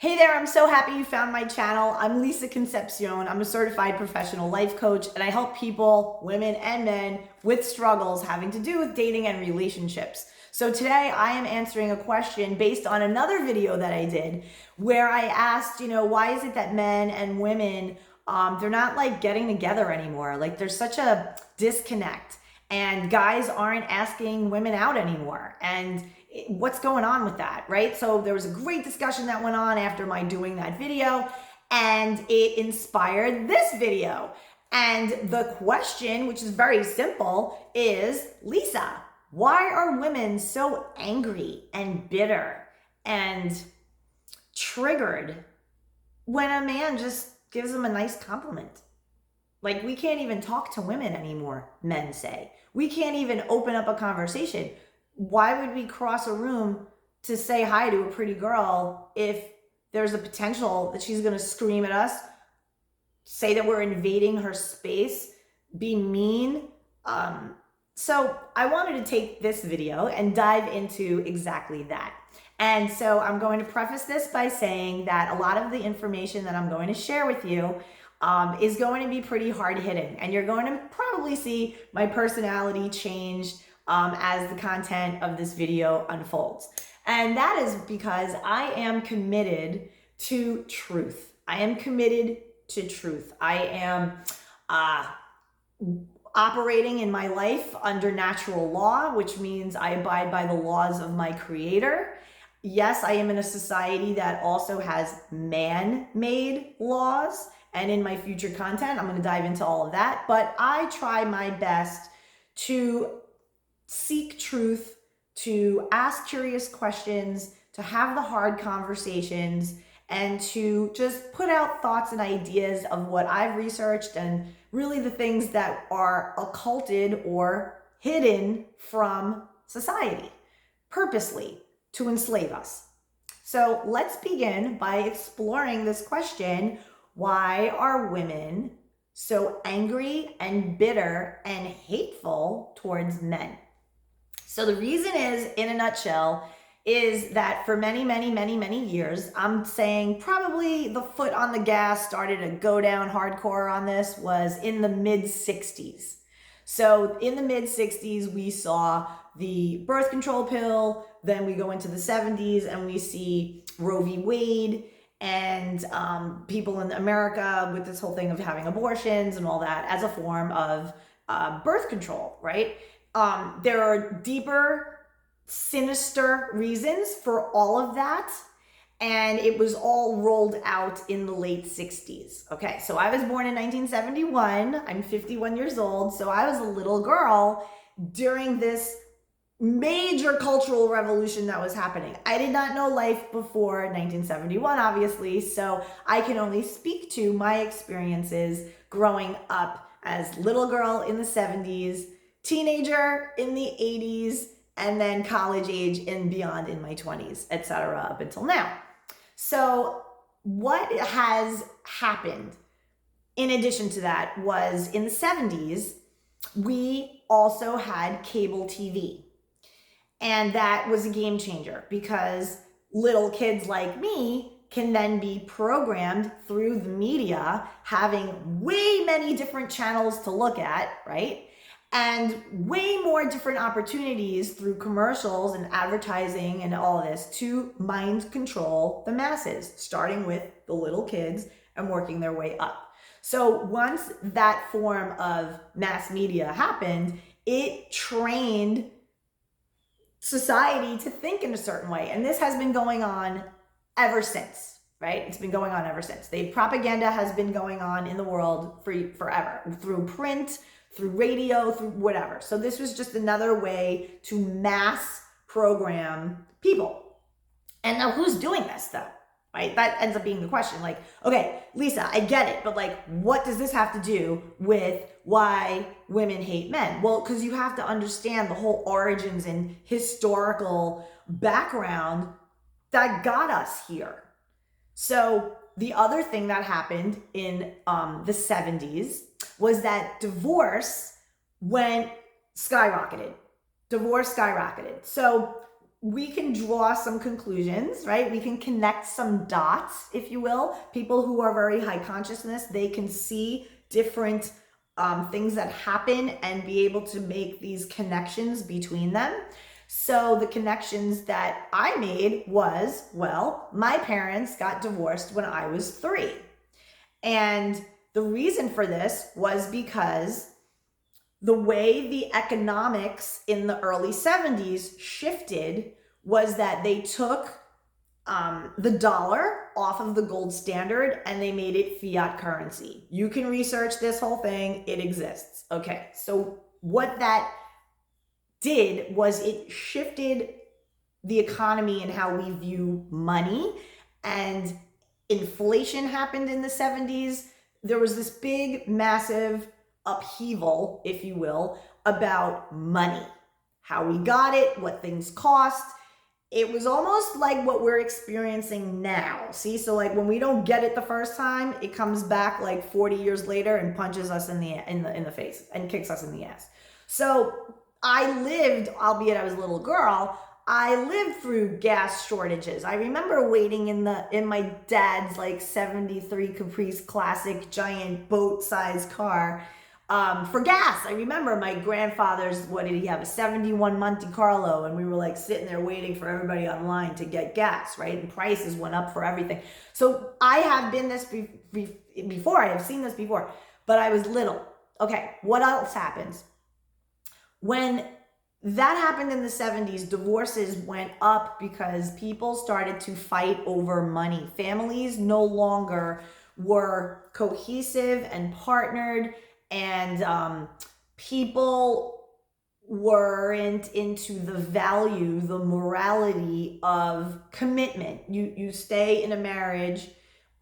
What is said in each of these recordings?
Hey there, I'm so happy you found my channel. I'm Lisa Concepcion. I'm a certified professional life coach, and I help people, women and men, with struggles having to do with dating and relationships. So today I am answering a question based on another video that I did where I asked, why is it that men and women, they're not like getting together anymore? Like there's such a disconnect and guys aren't asking women out anymore. And what's going on with that, right? So there was a great discussion that went on after my doing that video, and it inspired this video. And the question, which is very simple, is, Lisa, why are women so angry and bitter and triggered when a man just gives them a nice compliment? Like, we can't even talk to women anymore, men say. We can't even open up a conversation. Why would we cross a room to say hi to a pretty girl if there's a potential that she's going to scream at us, say that we're invading her space, be mean? So I wanted to take this video and dive into exactly that. And so I'm going to preface this by saying that a lot of the information that I'm going to share with you is going to be pretty hard-hitting, and you're going to probably see my personality change as the content of this video unfolds. And that is because I am committed to truth. I am committed to truth. I am operating in my life under natural law, which means I abide by the laws of my creator. Yes, I am in a society that also has man-made laws, and in my future content, I'm going to dive into all of that. But I try my best to seek truth, to ask curious questions, to have the hard conversations, and to just put out thoughts and ideas of what I've researched and really the things that are occulted or hidden from society, purposely to enslave us. So let's begin by exploring this question: why are women so angry and bitter and hateful towards men? So the reason is, in a nutshell, is that for many, many, many, many years, I'm saying probably the foot on the gas started to go down hardcore on this was in the mid 60s. So in the mid 60s, we saw the birth control pill, then we go into the 70s and we see Roe v. Wade, and people in America with this whole thing of having abortions and all that as a form of birth control, right? There are deeper, sinister reasons for all of that, and it was all rolled out in the late 60s. Okay, so I was born in 1971. I'm 51 years old, so I was a little girl during this major cultural revolution that was happening. I did not know life before 1971, obviously, so I can only speak to my experiences growing up as little girl in the 70s, teenager in the 80s, and then college age and beyond in my 20s, etc., up until now. So what has happened in addition to that was in the 70s, we also had cable TV. And that was a game changer because little kids like me can then be programmed through the media, having way many different channels to look at, right? And way more different opportunities through commercials and advertising and all of this to mind control the masses, starting with the little kids and working their way up. So once that form of mass media happened, it trained society to think in a certain way. And this has been going on ever since, right? It's been going on ever since. The propaganda has been going on in the world for forever, through print, through radio, through whatever. So this was just another way to mass program people. And now who's doing this though? Right? That ends up being the question. Like, okay, Lisa, I get it, but like, what does this have to do with why women hate men? Well, because you have to understand the whole origins and historical background that got us here. So the other thing that happened in the 70s was that divorce skyrocketed. Divorce skyrocketed. So we can draw some conclusions, right? We can connect some dots, if you will. People who are very high consciousness, they can see different things that happen and be able to make these connections between them. So the connections that I made was, well, my parents got divorced when I was 3. And the reason for this was because the way the economics in the early 70s shifted was that they took the dollar off of the gold standard and they made it fiat currency. You can research this whole thing, it exists. Okay, so what that did was it shifted the economy and how we view money, and inflation happened in the 70s. There was this big, massive upheaval, if you will, about money, how we got it, what things cost. It was almost like what we're experiencing now. See, so like when we don't get it the first time, it comes back like 40 years later and punches us in the face and kicks us in the ass. So I lived, albeit I was a little girl, I lived through gas shortages. I remember waiting in my dad's like 73 Caprice Classic giant boat-sized car for gas. I remember my grandfather's, what did he have, a 71 Monte Carlo, and we were like sitting there waiting for everybody online to get gas, right? And prices went up for everything. So I have been this before, I have seen this before, but I was little. Okay, what else happens? When that happened in the 70s, divorces went up because people started to fight over money. Families no longer were cohesive and partnered, and people weren't into the value, the morality of commitment. You stay in a marriage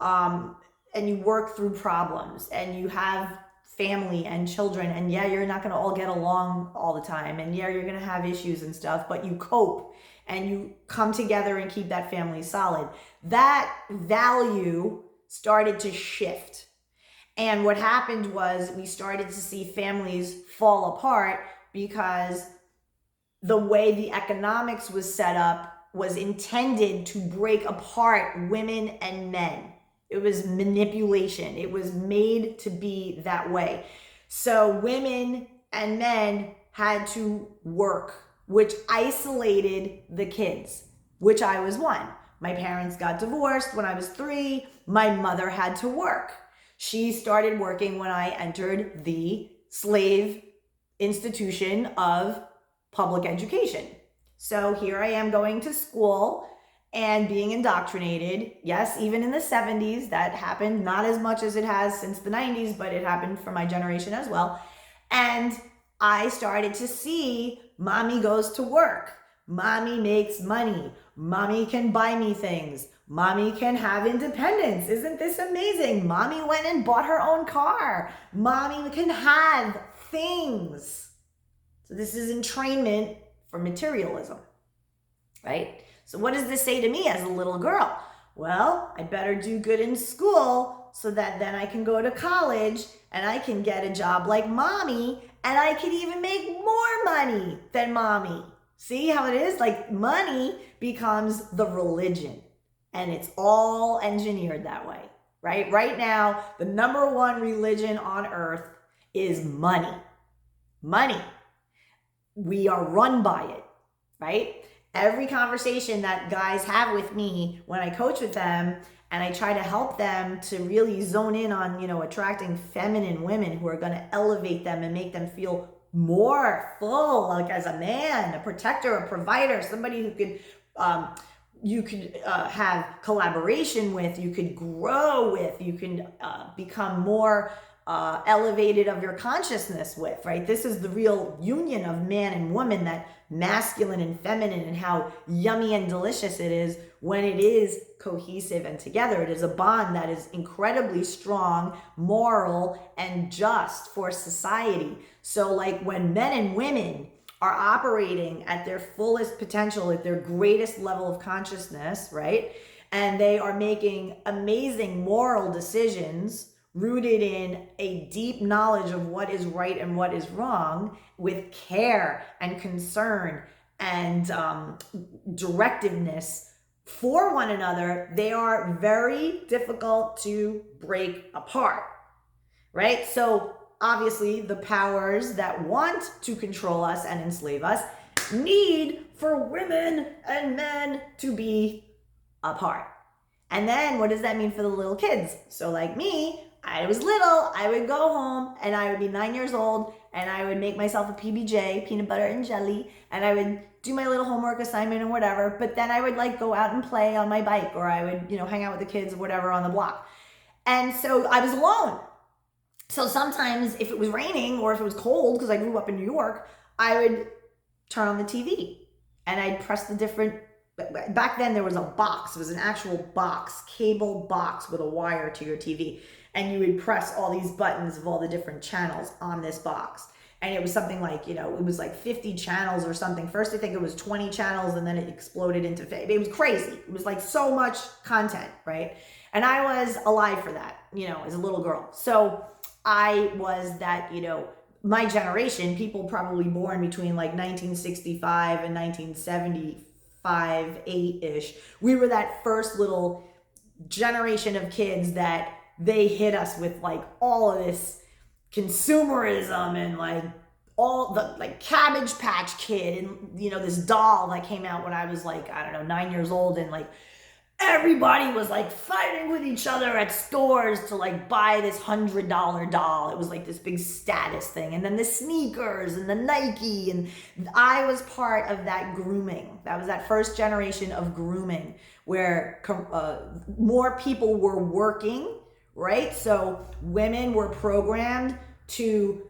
and you work through problems and you have family and children, and yeah, you're not going to all get along all the time, and yeah, you're going to have issues and stuff, but you cope and you come together and keep that family solid. That value started to shift. And what happened was we started to see families fall apart because the way the economics was set up was intended to break apart women and men. It was manipulation. It was made to be that way. So women and men had to work, which isolated the kids, which I was one. My parents got divorced when I was 3. My mother had to work. She started working when I entered the slave institution of public education. So here I am going to school and being indoctrinated. Yes, even in the 70s, that happened, not as much as it has since the 90s, but it happened for my generation as well. And I started to see mommy goes to work. Mommy makes money. Mommy can buy me things. Mommy can have independence. Isn't this amazing? Mommy went and bought her own car. Mommy can have things. So this is entrainment for materialism, right? So what does this say to me as a little girl? Well, I better do good in school so that then I can go to college and I can get a job like mommy, and I can even make more money than mommy. See how it is? Like money becomes the religion, and it's all engineered that way, right? Right now, the number one religion on earth is money. Money. We are run by it, right? Every conversation that guys have with me when I coach with them and I try to help them to really zone in on, attracting feminine women who are going to elevate them and make them feel more full, like as a man, a protector, a provider, somebody who could, you could have collaboration with, you could grow with, you can become more elevated of your consciousness with, right? This is the real union of man and woman, that masculine and feminine, and how yummy and delicious it is when it is cohesive and together. It is a bond that is incredibly strong, moral, and just for society. So like when men and women are operating at their fullest potential, at their greatest level of consciousness, right? And they are making amazing moral decisions rooted in a deep knowledge of what is right and what is wrong, with care and concern and directiveness for one another, they are very difficult to break apart, right? So obviously the powers that want to control us and enslave us need for women and men to be apart. And then what does that mean for the little kids? So like me, I was little, I would go home and I would be 9 years old and I would make myself a PBJ, peanut butter and jelly, and I would do my little homework assignment or whatever, but then I would like go out and play on my bike, or I would, hang out with the kids or whatever on the block. And so I was alone. So sometimes if it was raining or if it was cold, because I grew up in New York, I would turn on the TV and I'd press the different, back then there was a box, it was an actual box, cable box with a wire to your TV. And you would press all these buttons of all the different channels on this box. And it was something like, it was like 50 channels or something. First, I think it was 20 channels and then it exploded into, it was crazy. It was like so much content, right? And I was alive for that, as a little girl. So I was that, my generation, people probably born between like 1965 and 1975, 8-ish. We were that first little generation of kids that they hit us with like all of this consumerism and like all the like Cabbage Patch Kid and this doll that came out when I was like, I don't know, 9 years old, and like everybody was like fighting with each other at stores to like buy this $100 doll. It was like this big status thing. And then the sneakers and the Nike, and I was part of that grooming. That was that first generation of grooming where more people were working, right? So women were programmed to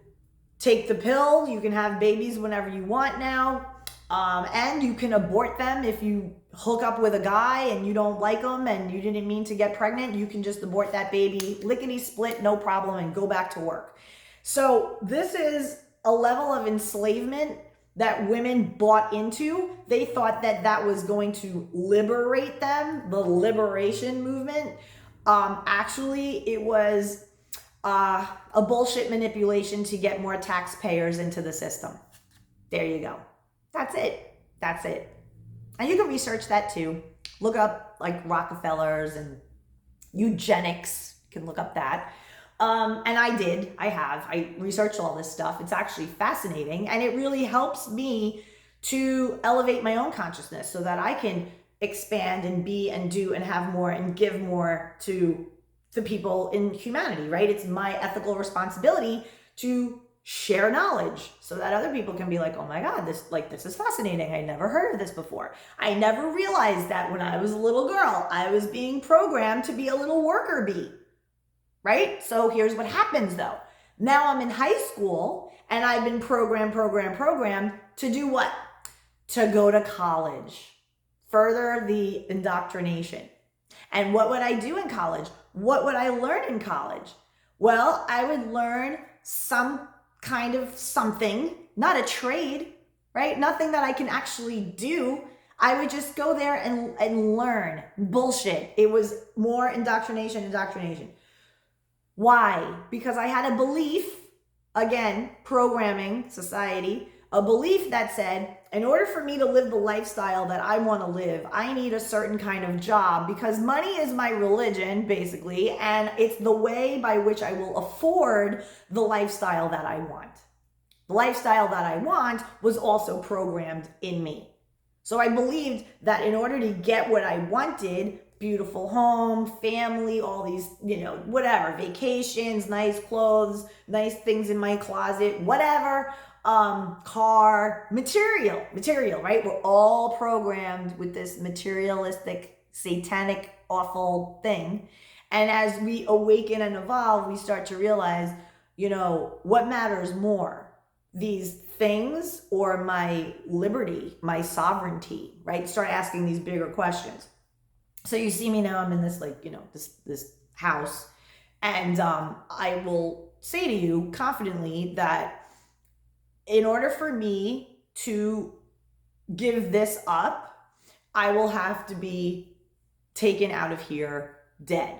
take the pill. You can have babies whenever you want now. And you can abort them if you hook up with a guy and you don't like him and you didn't mean to get pregnant. You can just abort that baby, lickety split, no problem, and go back to work. So this is a level of enslavement that women bought into. They thought that that was going to liberate them, the liberation movement. Actually, it was a bullshit manipulation to get more taxpayers into the system. There you go. That's it. That's it. And you can research that too. Look up like Rockefellers and eugenics. You can look up that. And I researched all this stuff. It's actually fascinating. And it really helps me to elevate my own consciousness so that I can expand and be and do and have more and give more to the people in humanity, right? It's my ethical responsibility to share knowledge so that other people can be like, oh my God, this is fascinating. I never heard of this before. I never realized that when I was a little girl, I was being programmed to be a little worker bee, right? So here's what happens though. Now I'm in high school and I've been programmed to do what? To go to college, further the indoctrination. And what would I do in college? What would I learn in college? Well, I would learn some kind of something, not a trade, right? Nothing that I can actually do. I would just go there and learn bullshit. It was more indoctrination. Why? Because I had a belief, again, programming society, a belief that said, in order for me to live the lifestyle that I want to live, I need a certain kind of job because money is my religion, basically, and it's the way by which I will afford the lifestyle that I want. The lifestyle that I want was also programmed in me. So I believed that in order to get what I wanted, beautiful home, family, all these, whatever, vacations, nice clothes, nice things in my closet, whatever, car, material, right? We're all programmed with this materialistic, satanic, awful thing. And as we awaken and evolve, we start to realize, what matters more, these things or my liberty, my sovereignty, right? Start asking these bigger questions. So you see me now, I'm in this this house, and I will say to you confidently that in order for me to give this up, I will have to be taken out of here dead.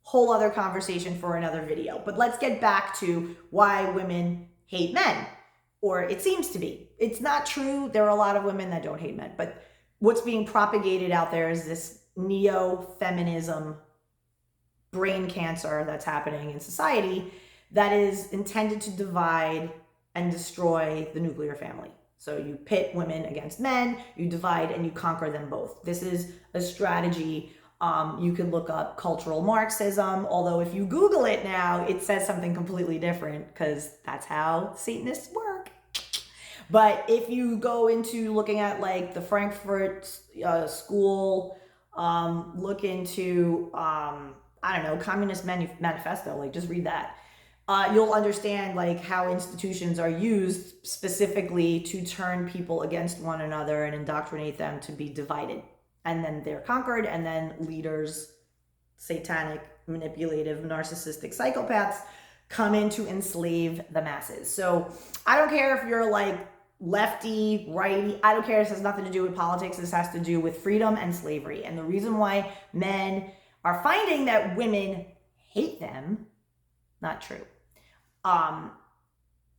Whole other conversation for another video. But let's get back to why women hate men. or it seems to be. It's not true. There are a lot of women that don't hate men, but what's being propagated out there is this neo-feminism brain cancer that's happening in society that is intended to divide and destroy the nuclear family. So you pit women against men, you divide and you conquer them both. This is a strategy. You can look up cultural Marxism, although if you Google it now, it says something completely different because that's how Satanists work. But if you go into looking at like the Frankfurt School, look into, I don't know, Communist Manifesto, like just read that. You'll understand like how institutions are used specifically to turn people against one another and indoctrinate them to be divided. And then they're conquered, and then leaders, satanic, manipulative, narcissistic psychopaths come in to enslave the masses. So I don't care if you're like lefty, righty, I don't care. This has nothing to do with politics. This has to do with freedom and slavery. And the reason why men are finding that women hate them, not true.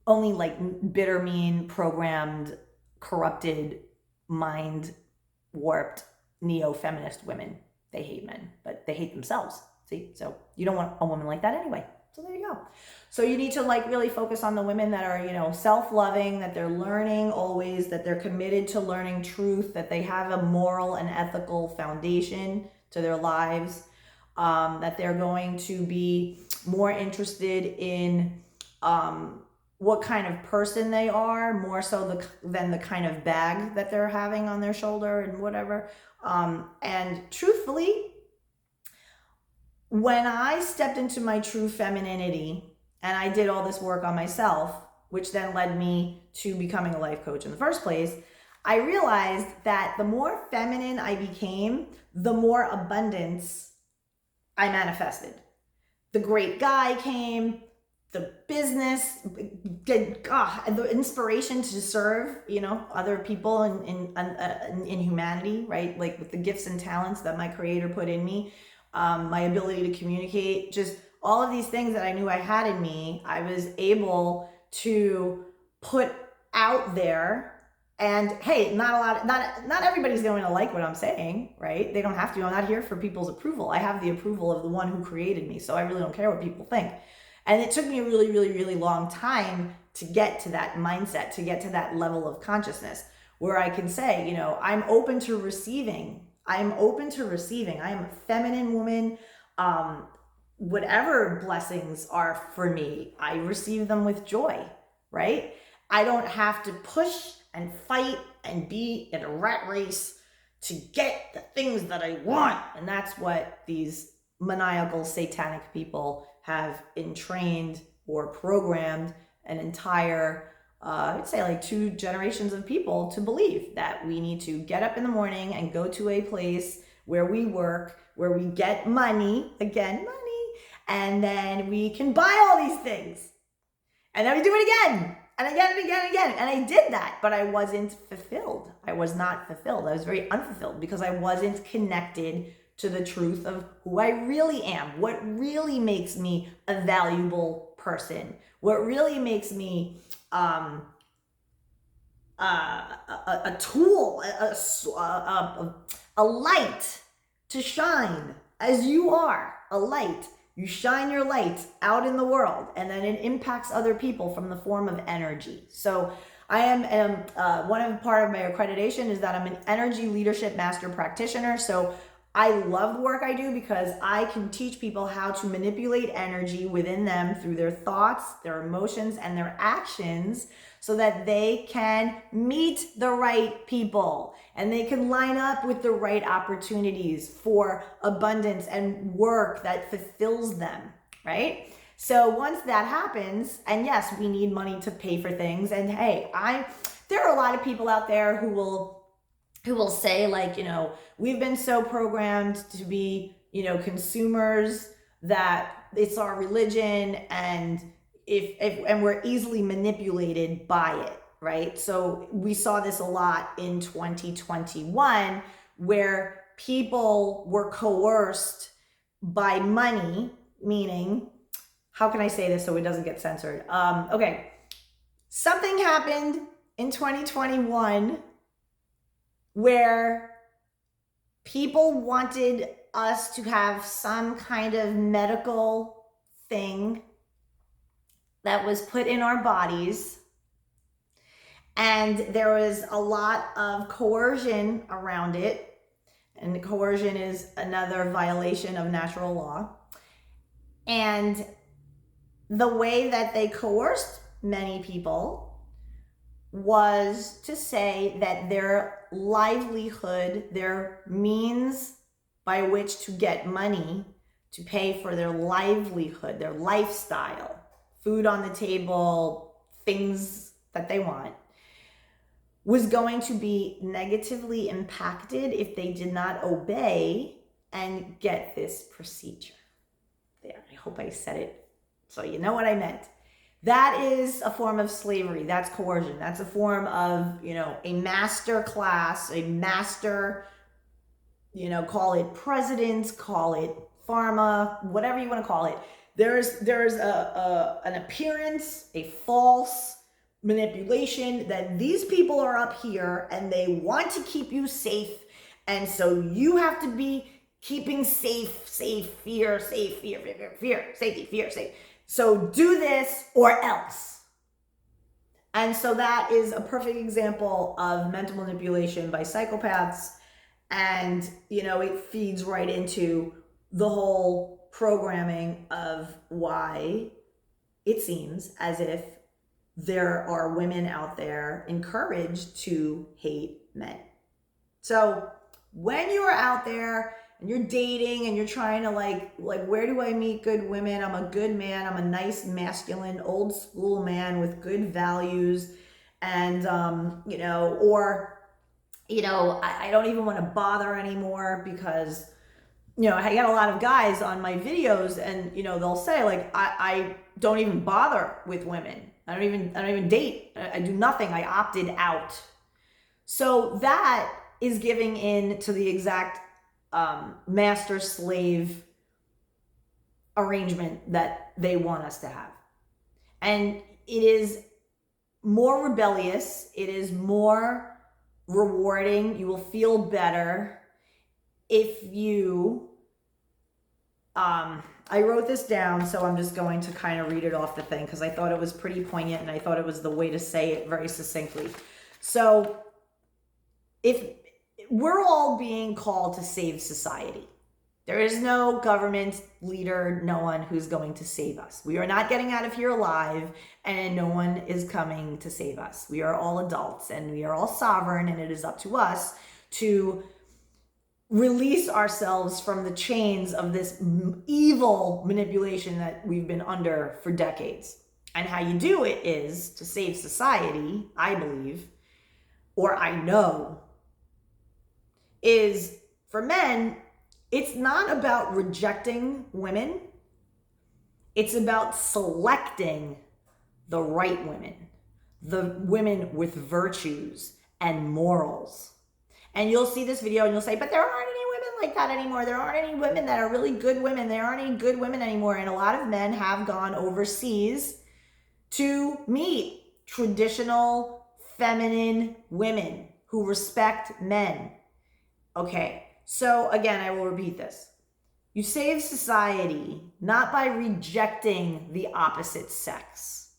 Only like bitter, mean, programmed, corrupted, mind warped, neo-feminist women, they hate men, but they hate themselves. See, so you don't want a woman like that anyway. So there you go. So you need to like really focus on the women that are, you know, self-loving, that they're learning always, that they're committed to learning truth, that they have a moral and ethical foundation to their lives, that they're going to be more interested in what kind of person they are, more so than the kind of bag that they're having on their shoulder and whatever. And truthfully, when I stepped into my true femininity and I did all this work on myself, which then led me to becoming a life coach in the first place, I realized that the more feminine I became, the more abundance I manifested. The great guy came, the business, the inspiration to serve, you know, other people in humanity, right? Like with the gifts and talents that my creator put in me, my ability to communicate, just all of these things that I knew I had in me, I was able to put out there. And hey, not everybody's going to like what I'm saying, right? They don't have to. I'm not here for people's approval. I have the approval of the one who created me, so I really don't care what people think. And it took me a really, really, really long time to get to that mindset, to get to that level of consciousness where I can say, you know, I'm open to receiving. I'm open to receiving. I am a feminine woman. Whatever blessings are for me, I receive them with joy, right? I don't have to push and fight and be in a rat race to get the things that I want. And that's what these maniacal satanic people have entrained or programmed an entire, I'd say like 2 generations of people to believe that we need to get up in the morning and go to a place where we work, where we get money, again, money, and then we can buy all these things. And then we do it again. And again and again and again. And I did that, but I wasn't fulfilled. I was not fulfilled. I was very unfulfilled because I wasn't connected to the truth of who I really am, what really makes me a valuable person, what really makes me a tool, a light to shine as you are, a light. You shine your light out in the world, and then it impacts other people from the form of energy. So I am part of my accreditation is that I'm an energy leadership master practitioner. So I love the work I do because I can teach people how to manipulate energy within them through their thoughts, their emotions, and their actions so that they can meet the right people and they can line up with the right opportunities for abundance and work that fulfills them, right? So once that happens, and yes, we need money to pay for things. And hey, there are a lot of people out there who will say like, you know, we've been so programmed to be, you know, consumers that it's our religion, and and we're easily manipulated by it, right? So we saw this a lot in 2021 where people were coerced by money, meaning, how can I say this so it doesn't get censored? Okay. Something happened in 2021 where people wanted us to have some kind of medical thing that was put in our bodies. And there was a lot of coercion around it. And coercion is another violation of natural law. And the way that they coerced many people was to say that their livelihood, their means by which to get money to pay for their livelihood, their lifestyle, food on the table, things that they want, was going to be negatively impacted if they did not obey and get this procedure. There, I hope I said it so you know what I meant. That is a form of slavery. That's coercion. That's a form of, a master class, a master, call it presidents, call it pharma, whatever you want to call it. There's an appearance, a false manipulation that these people are up here and they want to keep you safe. And so you have to be keeping safe, fear, safety. So do this or else. And so that is a perfect example of mental manipulation by psychopaths. And, it feeds right into the whole programming of why it seems as if there are women out there encouraged to hate men. So when you are out there and you're dating and you're trying to like where do I meet good women? I'm a good man. I'm a nice, masculine, old school man with good values. And, I don't even want to bother anymore because, I get a lot of guys on my videos and, they'll say like, I don't even bother with women. I don't even date. I do nothing. I opted out. So that is giving in to the exact master slave arrangement that they want us to have. And it is more rebellious. It is more rewarding. You will feel better if you, I wrote this down, so I'm just going to kind of read it off the thing because I thought it was pretty poignant and I thought it was the way to say it very succinctly. So if we're all being called to save society, there is no government leader, no one who's going to save us. We are not getting out of here alive, and no one is coming to save us. We are all adults and we are all sovereign, and it is up to us to release ourselves from the chains of this evil manipulation that we've been under for decades. And how you do it is to save society, I believe, or I know, is for men, it's not about rejecting women. It's about selecting the right women, the women with virtues and morals. And you'll see this video and you'll say, but there aren't any women like that anymore. There aren't any women that are really good women. There aren't any good women anymore. And a lot of men have gone overseas to meet traditional feminine women who respect men. Okay, so again, I will repeat this. You save society not by rejecting the opposite sex,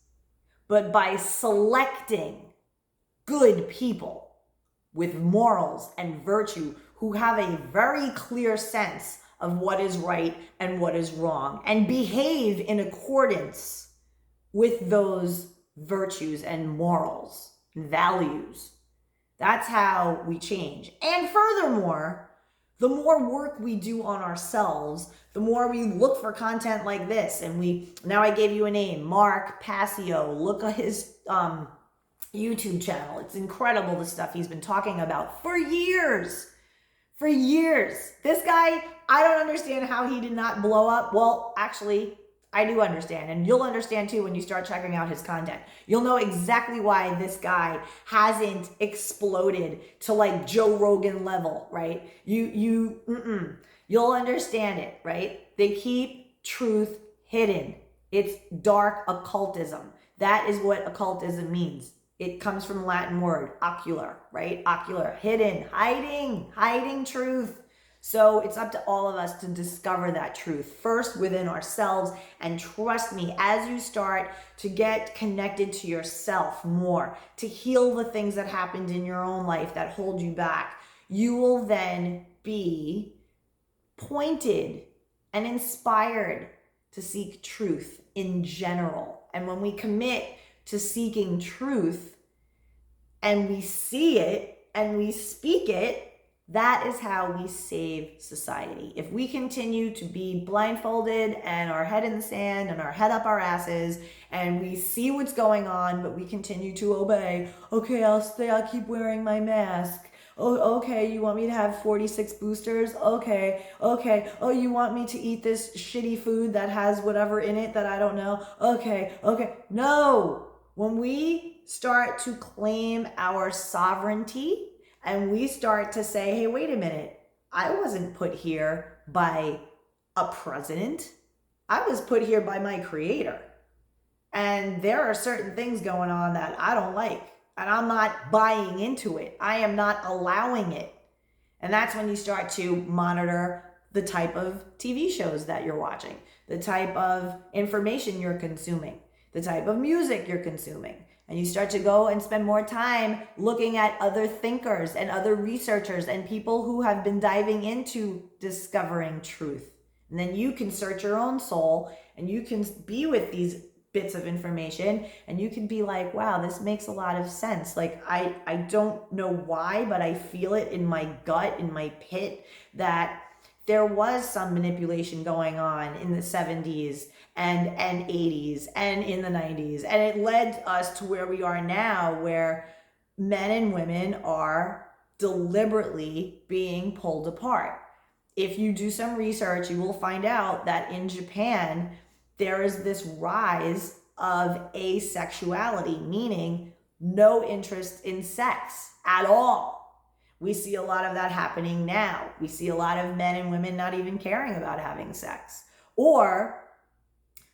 but by selecting good people with morals and virtue who have a very clear sense of what is right and what is wrong and behave in accordance with those virtues and morals and values. That's how we change. And furthermore, the more work we do on ourselves, the more we look for content like this. And now I gave you a name, Mark Passio. Look at his YouTube channel. It's incredible, the stuff he's been talking about for years. For years. This guy, I don't understand how he did not blow up. Well, actually, I do understand. And you'll understand too when you start checking out his content. You'll know exactly why this guy hasn't exploded to like Joe Rogan level, right? You'll understand it, right? They keep truth hidden. It's dark occultism. That is what occultism means. It comes from Latin word, ocular, right? Ocular, hidden, hiding truth. So it's up to all of us to discover that truth first within ourselves. And trust me, as you start to get connected to yourself more, to heal the things that happened in your own life that hold you back, you will then be pointed and inspired to seek truth in general. And when we commit to seeking truth and we see it and we speak it, that is how we save society. If we continue to be blindfolded and our head in the sand and our head up our asses and we see what's going on, but we continue to obey, okay, I'll keep wearing my mask. Oh, okay, you want me to have 46 boosters? Okay. Oh, you want me to eat this shitty food that has whatever in it that I don't know? Okay. No. When we start to claim our sovereignty and we start to say, hey, wait a minute, I wasn't put here by a president. I was put here by my creator. And there are certain things going on that I don't like. And I'm not buying into it. I am not allowing it. And that's when you start to monitor the type of TV shows that you're watching, the type of information you're consuming, the type of music you're consuming. And you start to go and spend more time looking at other thinkers and other researchers and people who have been diving into discovering truth. And then you can search your own soul and you can be with these bits of information and you can be like, wow, this makes a lot of sense. Like, I don't know why, but I feel it in my gut, in my pit, that there was some manipulation going on in the 70s and 80s and in the 90s. And it led us to where we are now, where men and women are deliberately being pulled apart. If you do some research, you will find out that in Japan, there is this rise of asexuality, meaning no interest in sex at all. We see a lot of that happening now. We see a lot of men and women not even caring about having sex, or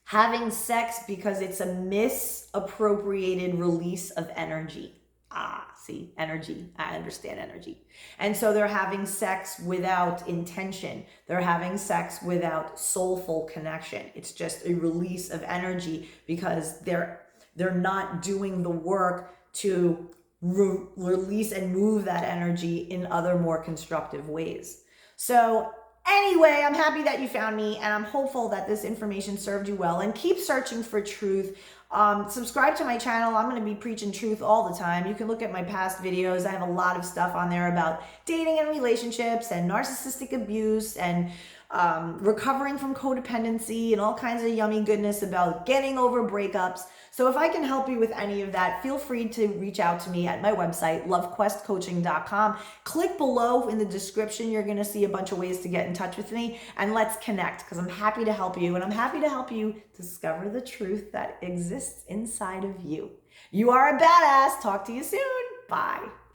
having sex because it's a misappropriated release of energy. See, energy. I understand energy. And so they're having sex without intention. They're having sex without soulful connection. It's just a release of energy because they're not doing the work to release and move that energy in other more constructive ways. So anyway, I'm happy that you found me, and I'm hopeful that this information served you well. And keep searching for truth. Subscribe to my channel. I'm going to be preaching truth all the time. You can look at my past videos. I have a lot of stuff on there about dating and relationships and narcissistic abuse and recovering from codependency and all kinds of yummy goodness about getting over breakups. So if I can help you with any of that, feel free to reach out to me at my website, LoveQuestCoaching.com. Click below in the description. You're going to see a bunch of ways to get in touch with me, and let's connect, because I'm happy to help you, and I'm happy to help you discover the truth that exists inside of you. You are a badass. Talk to you soon. Bye.